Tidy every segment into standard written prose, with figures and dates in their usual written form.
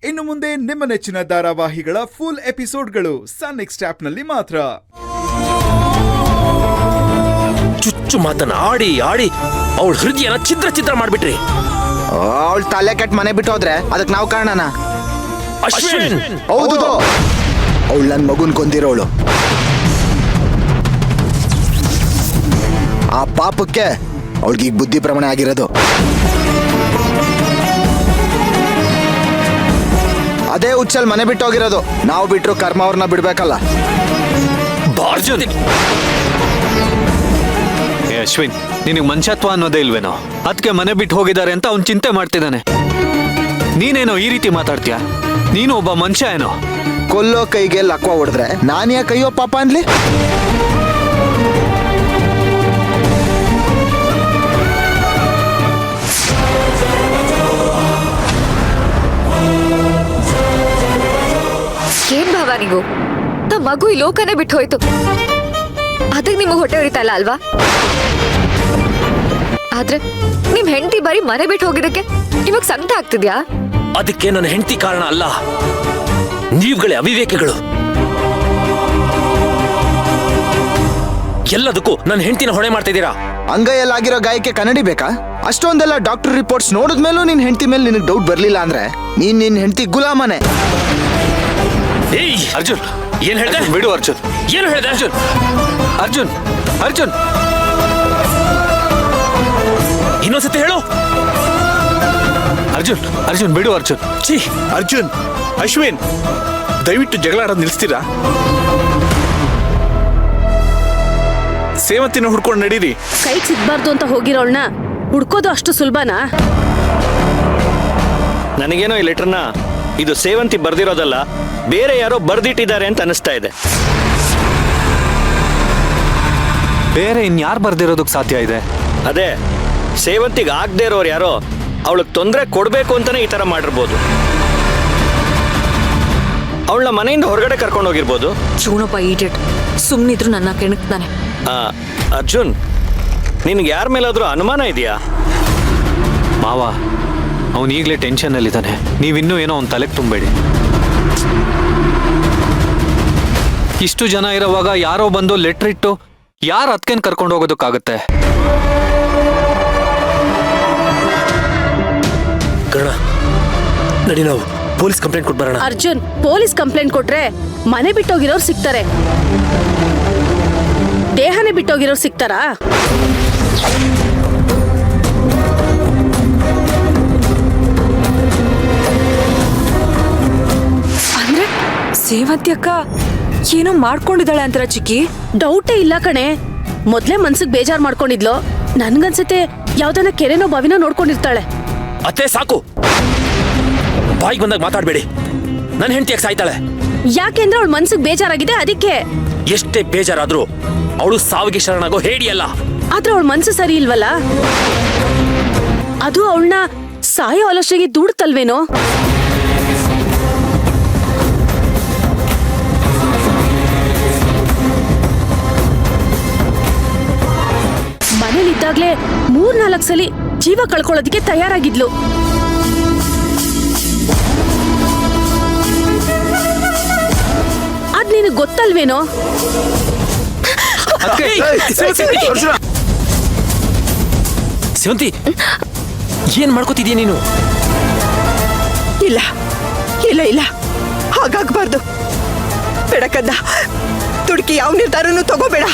ಇನ್ನು ಮುಂದೆ ನಿಮ್ಮ ನೆಚ್ಚಿನ ಧಾರಾವಾಹಿಗಳ ಫುಲ್ ಎಪಿಸೋಡ್ಗಳು ಸನ್ ನೆಕ್ಸ್ಟ್ ಆಪ್ನಲ್ಲಿ ಮಾತ್ರ. ಚುಚ್ಚು ಮಾತನ್ನ ಆಡಿ ಆಡಿ ಅವಳ ಹೃದಯನ ಛಿದ್ರ ಛಿದ್ರ ಮಾಡ್ಬಿಟ್ರಿ. ಅವಳ ತಲೆ ಕೆಟ್ಟ ಮನೆ ಬಿಟ್ಟು ಹೋದ್ರೆ ಅದಕ್ಕೆ ನಾವು ಕಾರಣನ? ಅಶ್ವಿನ್, ಹೌದು, ಅವಳು ನನ್ನ ಮಗುನ್ ಕೊಂದಿರೋಳು. ಆ ಪಾಪಕ್ಕೆ ಅವಳಿಗೆ ಈಗ ಬುದ್ಧಿ ಪ್ರಮಾಣ ಆಗಿರೋದು. ಅದೇ ಹುಚ್ಚಲ್ ಮನೆ ಬಿಟ್ಟು ಹೋಗಿರೋದು. ನಾವು ಬಿಟ್ರು ಕರ್ಮ ಅವ್ರನ್ನ ಬಿಡ್ಬೇಕಲ್ಲ. ಅಶ್ವಿನ್, ನಿನಗೆ ಮನುಷ್ಯತ್ವ ಅನ್ನೋದೇ ಇಲ್ವೇನೋ? ಅದಕ್ಕೆ ಮನೆ ಬಿಟ್ಟು ಹೋಗಿದ್ದಾರೆ ಅಂತ ಅವ್ನು ಚಿಂತೆ ಮಾಡ್ತಿದ್ದಾನೆ. ನೀನೇನೋ ಈ ರೀತಿ ಮಾತಾಡ್ತೀಯ? ನೀನು ಒಬ್ಬ ಮನುಷ್ಯ ಏನೋ? ಕೊಲ್ಲೋ ಕೈಗೆ ಲಕ್ವ ಹೊಡೆದ್ರೆ ನಾನು ಯಾಕೆ ಅಯ್ಯೋ ಪಾಪ ಅನ್ಲಿ? ಏನ್ ಭಾವ ನೀವು? ನಮ್ಮ ಮಗು ಈ ಲೋಕನೇ ಬಿಟ್ಟು ಹೋಯ್ತು, ಅದಕ್ಕೆ ನಿಮಗೆ ಹೊಟ್ಟೆ ಹೊಡಿತಾ ಇಲ್ಲ ಅಲ್ವಾ? ಆದ್ರೆ ನಿಮ್ ಹೆಂಡತಿ ಬರೀ ಮನೆ ಬಿಟ್ಟು ಹೋಗಿದ್ದಕ್ಕೆ ನಿಮಗ್ ಸಂಕಟ ಆಗ್ತಿದ್ಯಾ? ಅದಕ್ಕೆ ನನ್ನ ಹೆಂಡತಿ ಕಾರಣ ಅಲ್ಲ, ನೀವುಗಳೇ ಅವಿವೇಕಿಗಳು. ಎಲ್ಲದಕ್ಕೂ ನನ್ನ ಹೆಂಡತಿನ ಹೊಣೆ ಮಾಡ್ತಿದ್ದೀರಾ. ಅಂಗೈಯಲ್ಲಾಗಿರೋ ಗಾಯಕ್ಕೆ ಕನ್ನಡಿ ಬೇಕಾ? ಅಷ್ಟೊಂದೆಲ್ಲ ಡಾಕ್ಟರ್ ರಿಪೋರ್ಟ್ಸ್ ನೋಡಿದ್ಮೇಲೂ ನಿನ್ ಹೆಂಡತಿ ಮೇಲೆ ನಿನಗೆ ಡೌಟ್ ಬರ್ಲಿಲ್ಲ ಅಂದ್ರೆ ನೀನ್ ನಿನ್ ಹೆಂಡತಿ ಗುಲಾಮನೆ. ಏಯ್ ಅರ್ಜುನ್, ಏನ್ ಹೇಳ್ದೆ? ಬಿಡು ಅರ್ಜುನ್. ಏನು ಹೇಳ್ದೆ? ಅರ್ಜುನ್, ಅರ್ಜುನ್, ಅರ್ಜುನ್, ಇನ್ನೊಂದ್ಸತಿ ಹೇಳು. ಅರ್ಜುನ್, ಅರ್ಜುನ್, ಬಿಡು ಅರ್ಜುನ್. ಛೀ, ಅರ್ಜುನ್, ಅಶ್ವಿನ್, ದಯವಿಟ್ಟು ಜಗಳ ಆಡೋದು ನಿಲ್ಲಿಸ್ತೀರಾ? ಸೇವಂತಿನ ಹುಡ್ಕೊಂಡು ನಡೀರಿ. ಕೈಗೆ ಸಿಗ್ಬಾರ್ದು ಅಂತ ಹೋಗಿರೋಳ್ನ ಹುಡ್ಕೋದು ಅಷ್ಟು ಸುಲಭನಾ? ನನಗೇನೋ ಈ ಲೆಟರ್ನ ಇದು ಸೇವಂತಿ ಬರ್ದಿರೋದಲ್ಲ, ಬೇರೆ ಯಾರೋ ಬರ್ದಿಟ್ಟಿದ್ದಾರೆ ಅಂತ ಅನಿಸ್ತಾ ಇದೆ. ಬೇರೆ ಇನ್ಯಾರು ಬರ್ದಿರೋದಕ್ಕೆ ಸಾಧ್ಯ ಇದೆ? ಅದೇ ಸೇವಂತಿಗೆ ಆಗದೆ ಇರೋರು ಯಾರೋ ಅವಳಿಗೆ ತೊಂದರೆ ಕೊಡಬೇಕು ಅಂತಾನೆ ಈ ಥರ ಮಾಡಿರ್ಬೋದು. ಅವಳನ್ನ ಮನೆಯಿಂದ ಹೊರಗಡೆ ಕರ್ಕೊಂಡು ಹೋಗಿರ್ಬೋದು. ಚೂಣಪ್ಪ ಈಡೆಟ್ ಸುಮ್ಮನಿದ್ರು ನನ್ನ ಕೆಣಕ್ತಾನೆ. ಅರ್ಜುನ್, ನಿನ್ಗೆ ಯಾರ ಮೇಲಾದ್ರೂ ಅನುಮಾನ ಇದೆಯಾ? ಮಾವ, ಅವನು ಈಗಲೇ ಟೆನ್ಷನ್ನಲ್ಲಿದ್ದಾನೆ. ನೀವಿನ್ನೂ ಏನೋ ಅವ್ನ ತಲೆಗೆ ತುಂಬಬೇಡಿ. ಇಷ್ಟು ಜನ ಇರೋವಾಗ ಯಾರೋ ಬಂದು ಲೆಟ್ರ್ ಇಟ್ಟು ಯಾರು ಅದಕ್ಕೇನು ಕರ್ಕೊಂಡು ಹೋಗೋದಕ್ಕಾಗತ್ತೆ? ಕರ್ಣ, ನಡಿ ನಾವು ಪೊಲೀಸ್ ಕಂಪ್ಲೇಂಟ್ ಕೊಟ್ಟು ಬರೋಣ. ಅರ್ಜುನ್, ಪೊಲೀಸ್ ಕಂಪ್ಲೇಂಟ್ ಕೊಟ್ರೆ ಮನೆ ಬಿಟ್ಟೋಗಿರೋರು ಸಿಗ್ತಾರೆ, ದೇಹನೇ ಬಿಟ್ಟೋಗಿರೋರು ಸಿಗ್ತಾರಾ? ಅಂದ್ರೆ ಸೇವಂತಿ ಅಕ್ಕ ಏನೋ ಮಾಡ್ಕೊಂಡಿದ್ದಾಳೆ ಅಂತಾರ ಚಿಕ್ಕಿ? ಡೌಟೇ ಇಲ್ಲ ಕಣೆ. ಮೊದ್ಲೇ ಮನ್ಸಿಗೆ ಬೇಜಾರ್ ಮಾಡ್ಕೊಂಡಿದ್ಲು. ನನ್ಗನ್ಸುತ್ತೆ ಯಾವ್ದನ್ನ ಕೆರೆನೋ ಬಾವಿನೋ ನೋಡ್ಕೊಂಡಿರ್ತಾಳೆ. ಅತ್ತೆ ಸಾಕು, ಬಾಯಿಗೆ ಬಂದಾಗ ಮಾತಾಡ್ಬೇಡಿ. ನನ್ನ ಹೆಂಡತಿ ಯಾಕೆ ಸಾಯ್ತಾಳೆ? ಯಾಕೆಂದ್ರೆ ಅವಳ ಮನ್ಸಿಗೆ ಬೇಜಾರಾಗಿದೆ, ಅದಕ್ಕೆ. ಎಷ್ಟೇ ಬೇಜಾರಾದ್ರೂ ಅವಳು ಸಾವಿಗೆ ಶರಣಾಗೋ ಹೇಡಿ ಅಲ್ಲ. ಆದ್ರೆ ಅವಳ ಮನ್ಸು ಸರಿ ಇಲ್ವಲ್ಲ, ಅದು ಅವಳನ್ನ ಸಾಯೋ ಆಲೋಚನೆಗೆ ದೂಡ್ತಲ್ವೇನೋ. ಮನೇಲಿದ್ದಾಗ್ಲೇ 3-4 ಸಲ ಜೀವ ಕಳ್ಕೊಳ್ಳೋದಕ್ಕೆ ತಯಾರಾಗಿದ್ಲು. ಅದ್ ನಿನಗೆ ಗೊತ್ತಲ್ವೇನೋ? ಸೇವಂತಿ, ಏನ್ ಮಾಡ್ಕೋತಿದ್ಯಾ ನೀನು? ಇಲ್ಲ ಇಲ್ಲ ಇಲ್ಲ, ಹಾಗಾಗ್ಬಾರ್ದು. ಬೇಡಕದ್ದ, ತುಡುಕಿ ಯಾವ ನಿರ್ಧಾರನೂ ತಗೋಬೇಡ.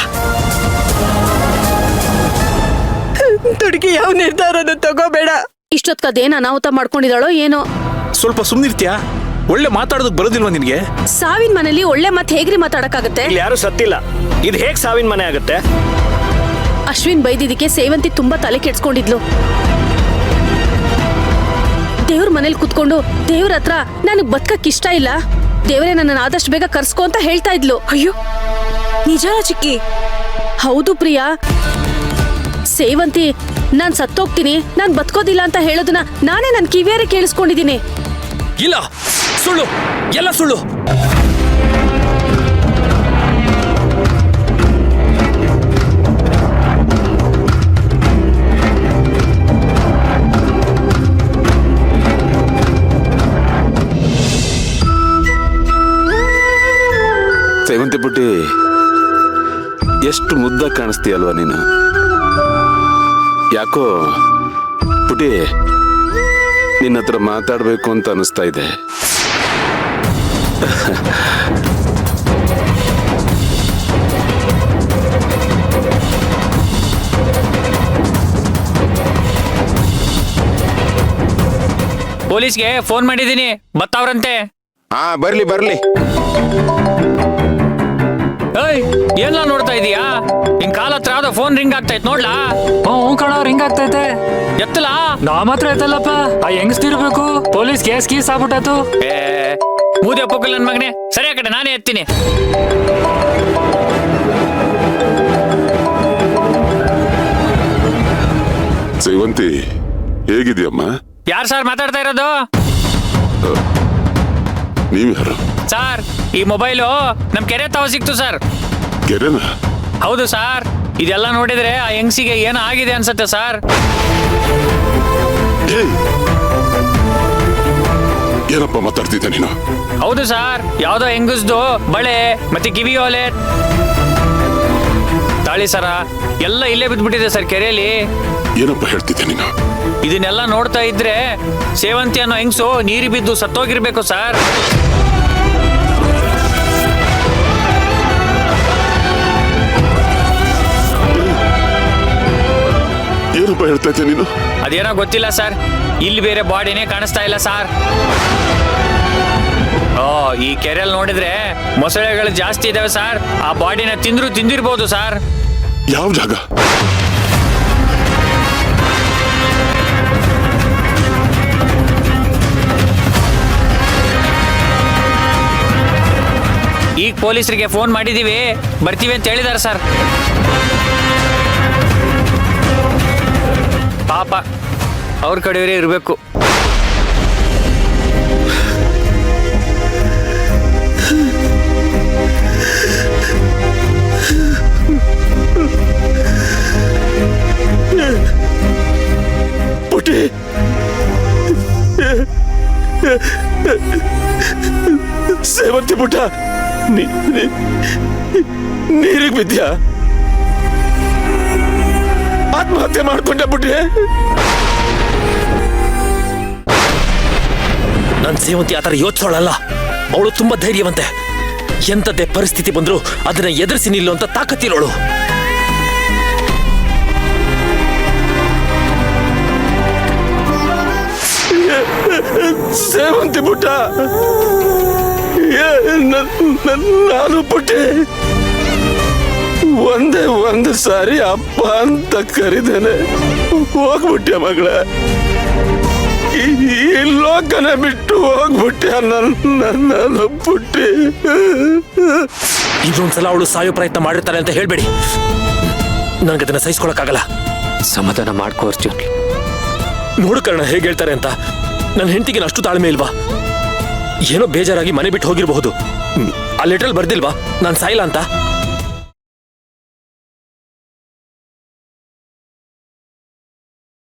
ತುಡುಕಿ ಯಾವ ನಿರ್ಧಾರನೂ ತಗೋಬೇಡ. ಇಷ್ಟೊತ್ಕದೇನ ಅನಾಹುತ ಮಾಡ್ಕೊಂಡಿದ್ದಾಳೋ ಏನೋ. ಸ್ವಲ್ಪ ಸುಮ್ಮನಿರ್ತೀಯಾ? ಒಳ್ಳೆ ಮಾತಾಡೋದಕ್ಕೆ ಬರೋದಿಲ್ವಾ ನಿನ್ಗೆ? ಸಾವಿನ ಮನೇಲಿ ಒಳ್ಳೆ ಮಾತು ಹೇಗ್ರಿ ಮಾತಾಡಕ್ಕಾಗತ್ತೆ? ಇಲ್ಲಿ ಯಾರು ಸತ್ತಿಲ್ಲ, ಇದು ಹೇಗ್ ಸಾವಿನ ಮನೆ ಆಗುತ್ತೆ? ಅಶ್ವಿನ್ ಬೈದಿದ್ದಕ್ಕೆ ಸೇವಂತಿ ತುಂಬಾ ತಲೆ ಕೆಡ್ಸ್ಕೊಂಡಿದ್ಲು. ದೇವ್ರ ಮನೇಲಿ ಕುತ್ಕೊಂಡು ದೇವ್ರ ಹತ್ರ ನನಗ್ ಬದುಕಕ್ ಇಷ್ಟ ಇಲ್ಲ, ದೇವ್ರೇ ನನ್ನ ಆದಷ್ಟು ಬೇಗ ಕರ್ಸ್ಕೊ ಅಂತ ಹೇಳ್ತಾ ಇದ್ಲು. ಅಯ್ಯೋ, ನಿಜಾನ ಚಿಕ್ಕಿ? ಹೌದು ಪ್ರಿಯಾ. ಸೇವಂತಿ ನಾನ್ ಸತ್ತೋಗ್ತೀನಿ, ನಾನ್ ಬದುಕೋದಿಲ್ಲ ಅಂತ ಹೇಳೋದನ್ನ ನಾನೇ ನನ್ ಕಿವಿಯಾರೆ ಕೇಳಿಸ್ಕೊಂಡಿದೀನಿ. ಇಲ್ಲ, ಸುಳ್ಳು, ಎಲ್ಲ ಸುಳ್ಳು. ಸೇವಂತಿ ಪುಟ್ಟಿ, ಎಷ್ಟು ಮುದ್ದ ಕಾಣಿಸ್ತೀಯಲ್ವಾ ನೀನು. ಯಾಕೋ ಪುಟಿ, ನಿನ್ನ ಹತ್ರ ಮಾತಾಡ್ಬೇಕು ಅಂತ ಅನಿಸ್ತಾ ಇದೆ. ಪೊಲೀಸ್ಗೆ ಫೋನ್ ಮಾಡಿದ್ದೀನಿ, ಬರ್ತಾವ್ರಂತೆ. ಹಾ, ಬರ್ಲಿ ಬರ್ಲಿ. ಏಯ್, ಏನ್ಲ ನೋಡ್ತಾ ಇದೀಯಾ? ನಿನ್ ಕಾಲ ಹತ್ರ ಯಾವ್ದೋ ಫೋನ್ ರಿಂಗ್ ಆಗ್ತಾ ಇತ್ತು, ನೋಡ್ಲಾ? ಕಣ ರಿಂಗ್ ಆಗ್ತೈತೆ. ಎತ್ತಲ? ನಾ ಮಾತ್ರ ಎತ್ತಲ್ಲಪ್ಪ. ಆ ಹೆಂಗಸ್ತಿರ್ಬೇಕು. Police case ಆಗ್ಬಿಟ್ಟಾತು. ಮೂದಿ ಒಪ್ಪಕ್ಕಲ್ಲ ನನ್ ಮಗನೇ. ಸರಿ ಆ ಕಡೆ ನಾನೇ ಎತ್ತೀನಿ. ಸೇವಂತಿ, ಹೇಗಿದ್ಯಮ್ಮ? ಯಾರು ಸರ್ ಮಾತಾಡ್ತಾ ಇರೋದು? ನೀವ್ಯಾರು? ಸರ್, ಈ ಮೊಬೈಲು ನಮ್ ಕೆರೆ ತಾವ ಸಿಕ್ತು ಸರ್. ಕೆರೆನ? ಹೌದು ಸರ್. ಇದೆಲ್ಲ ನೋಡಿದ್ರೆ ಆ ಹೆಂಗ್ಸಿಗೆ ಏನೋ ಆಗಿದೆ ಅನ್ಸತ್ತೆ ಸರ್. ಏನಪ್ಪ ಮಾತಾಡ್ತಿದ್ದೆ ನೀನು? ಹೌದು ಸರ್, ಯಾವ್ದೋ ಹೆಂಗಸ್ದು ಬಳೆ ಮತ್ತೆ ಕಿವಿ ಓಲೆ, ತಾಳಿ ಸರ ಎಲ್ಲ ಇಲ್ಲೇ ಬಿದ್ದ್ಬಿಟ್ಟಿದೆ ಸರ್ ಕೆರೆಯಲ್ಲಿ. ಏನಪ್ಪ ಹೇಳ್ತಿದ್ದೆ ನೀನು? ಇದನ್ನೆಲ್ಲ ನೋಡ್ತಾ ಇದ್ರೆ ಸೇವಂತಿ ಅನ್ನೋ ಹೆಂಗ್ಸು ನೀರು ಬಿದ್ದು ಸತ್ತೋಗಿರ್ಬೇಕು ಸರ್. ಏನಪ್ಪ ಹೇಳ್ತಾ ಇದ್ದೆ ನೀನು? ಅದೇನೋ ಗೊತ್ತಿಲ್ಲ ಸರ್, ಇಲ್ಲಿ ಬೇರೆ ಬಾಡಿನೇ ಕಾಣಿಸ್ತಾ ಇಲ್ಲ ಸರ್. ಈ ಕೆರೆಯಲ್ಲಿ ನೋಡಿದ್ರೆ ಮೊಸಳೆಗಳು ಜಾಸ್ತಿ ಇದಾವೆ ಸರ್. ಆ ಬಾಡಿನ ತಿಂದಿರ್ಬೋದು ಸರ್. ಯಾವ ಜಾಗ? ಈಗ ಪೊಲೀಸರಿಗೆ ಫೋನ್ ಮಾಡಿದೀವಿ, ಬರ್ತೀವಿ ಅಂತ ಹೇಳಿದಾರೆ ಸರ್. ಪಾಪ ಅವ್ರ ಕಡೆಯವರೇ ಇರಬೇಕು. ಪುಟಿ, ಸೇವಂತಿ ಪುಟ್ಟ, ನೀರಿಗೆ ಬಿದ್ಯಾ? ಆತ್ಮಹತ್ಯೆ ಮಾಡ್ಕೊಂಡೆ ಪುಟ್ಟಿ? ನನ್ ಸೇವಂತಿ ಆತರ ಯೋಚಿಸೋಳಲ್ಲ. ಅವಳು ತುಂಬಾ ಧೈರ್ಯವಂತೆ. ಎಂತದ್ದೇ ಪರಿಸ್ಥಿತಿ ಬಂದ್ರು ಅದನ್ನ ಎದುರಿಸಿ ನಿಲ್ಲುವಂತ ತಾಕತ್ತಿರೋಳು. ಸೇವಂತಿ ಪುಟ್ಟ, ನಾನು ಪುಟ್ಟಿ ಒಂದು ಸಾರಿ ಅಪ್ಪ ಅಂತ ಕರಿದೇನೆ ಹೋಗ್ಬಿಟ್ಟೆ ಮಗಳ. ಈ ಲೋಕನ ಬಿಟ್ಟು ಹೋಗ್ಬಿಟ್ಟೆ ನನ್ನ ಪುಟ್ಟಿ. ಇದೊಂದ್ಸಲ ಅವಳು ಸಾಯೋ ಪ್ರಯತ್ನ ಮಾಡಿರ್ತಾರೆ ಅಂತ ಹೇಳ್ಬೇಡಿ. ನನಗದನ್ನ ಸಹಿಸ್ಕೊಳಕ್ಕಾಗಲ್ಲ. ಸಮಾಧಾನ ಮಾಡ್ಕೋ ಅರ್ಜುನ್. ನೋಡು ಕರ್ಣ ಹೇಗೆ ಹೇಳ್ತಾರೆ ಅಂತ. ನನ್ನ ಹೆಂಡತಿಗೆ ಅಷ್ಟು ತಾಳ್ಮೆ ಇಲ್ವಾ? ಏನೋ ಬೇಜಾರಾಗಿ ಮನೆ ಬಿಟ್ಟು ಹೋಗಿರಬಹುದು. ಆ ಲೆಟ್ರಲ್ಲಿ ಬರ್ದಿಲ್ವಾ ನಾನು ಸಾಯಿಲ್ಲ ಅಂತ?